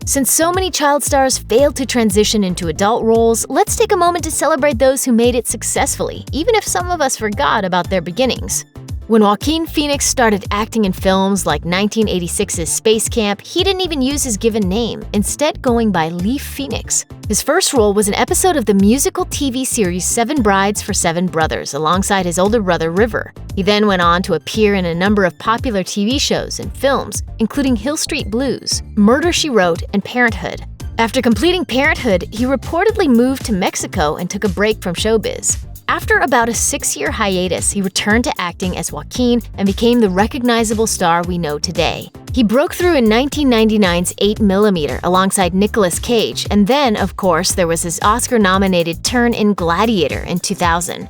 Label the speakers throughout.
Speaker 1: Since so many child stars failed to transition into adult roles, let's take a moment to celebrate those who made it successfully, even if some of us forgot about their beginnings. When Joaquin Phoenix started acting in films like 1986's Space Camp, he didn't even use his given name, instead going by Leaf Phoenix. His first role was an episode of the musical TV series 7 Brides for 7 Brothers alongside his older brother River. He then went on to appear in a number of popular TV shows and films, including Hill Street Blues, Murder, She Wrote, and Parenthood. After completing Parenthood, he reportedly moved to Mexico and took a break from showbiz. After about a 6-year hiatus, he returned to acting as Joaquin and became the recognizable star we know today. He broke through in 1999's 8mm alongside Nicolas Cage, and then, of course, there was his Oscar-nominated turn in Gladiator in 2000.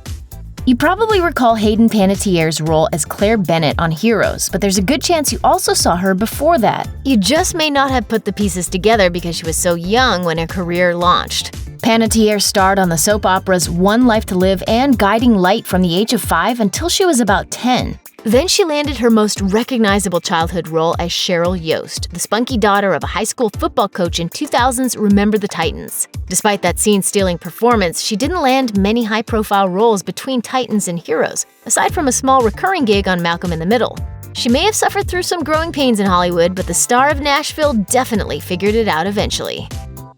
Speaker 1: You probably recall Hayden Panettiere's role as Claire Bennett on Heroes, but there's a good chance you also saw her before that. You just may not have put the pieces together because she was so young when her career launched. Panettiere starred on the soap operas One Life to Live and Guiding Light from the age of 5 until she was about 10. Then she landed her most recognizable childhood role as Cheryl Yost, the spunky daughter of a high school football coach in 2000's Remember the Titans. Despite that scene-stealing performance, she didn't land many high-profile roles between Titans and Heroes, aside from a small recurring gig on Malcolm in the Middle. She may have suffered through some growing pains in Hollywood, but the star of Nashville definitely figured it out eventually.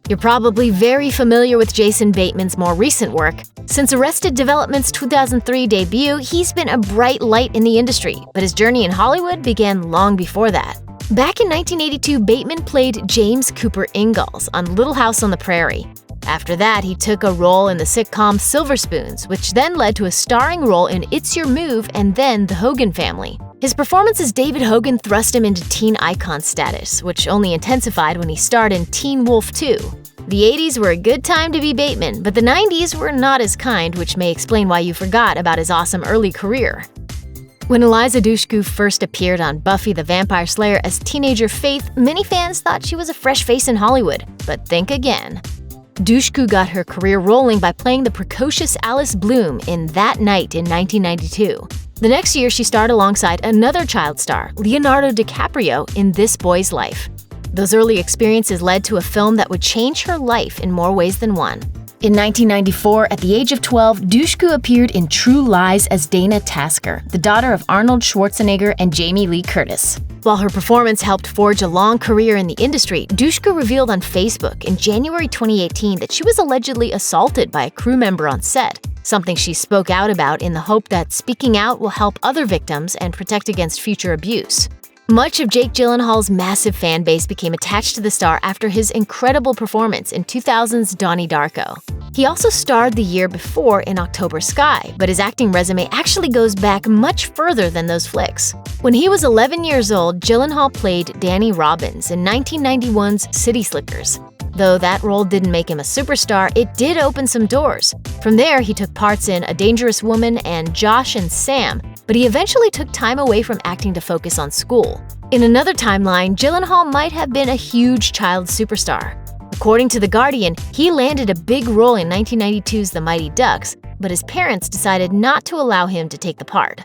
Speaker 1: You're probably very familiar with Jason Bateman's more recent work. Since Arrested Development's 2003 debut, he's been a bright light in the industry, but his journey in Hollywood began long before that. Back in 1982, Bateman played James Cooper Ingalls on Little House on the Prairie. After that, he took a role in the sitcom Silver Spoons, which then led to a starring role in It's Your Move and then The Hogan Family. His performance as David Hogan thrust him into teen icon status, which only intensified when he starred in Teen Wolf 2. The 80s were a good time to be Bateman, but the 90s were not as kind, which may explain why you forgot about his awesome early career. When Eliza Dushku first appeared on Buffy the Vampire Slayer as teenager Faith, many fans thought she was a fresh face in Hollywood, but think again. Dushku got her career rolling by playing the precocious Alice Bloom in That Night in 1992. The next year, she starred alongside another child star, Leonardo DiCaprio, in This Boy's Life. Those early experiences led to a film that would change her life in more ways than one. In 1994, at the age of 12, Dushku appeared in True Lies as Dana Tasker, the daughter of Arnold Schwarzenegger and Jamie Lee Curtis. While her performance helped forge a long career in the industry, Dushku revealed on Facebook in January 2018 that she was allegedly assaulted by a crew member on set, something she spoke out about in the hope that speaking out will help other victims and protect against future abuse. Much of Jake Gyllenhaal's massive fan base became attached to the star after his incredible performance in 2000's Donnie Darko. He also starred the year before in October Sky, but his acting resume actually goes back much further than those flicks. When he was 11 years old, Gyllenhaal played Danny Robbins in 1991's City Slickers. Though that role didn't make him a superstar, it did open some doors. From there, he took parts in A Dangerous Woman and Josh and Sam, but he eventually took time away from acting to focus on school. In another timeline, Gyllenhaal might have been a huge child superstar. According to The Guardian, he landed a big role in 1992's The Mighty Ducks, but his parents decided not to allow him to take the part.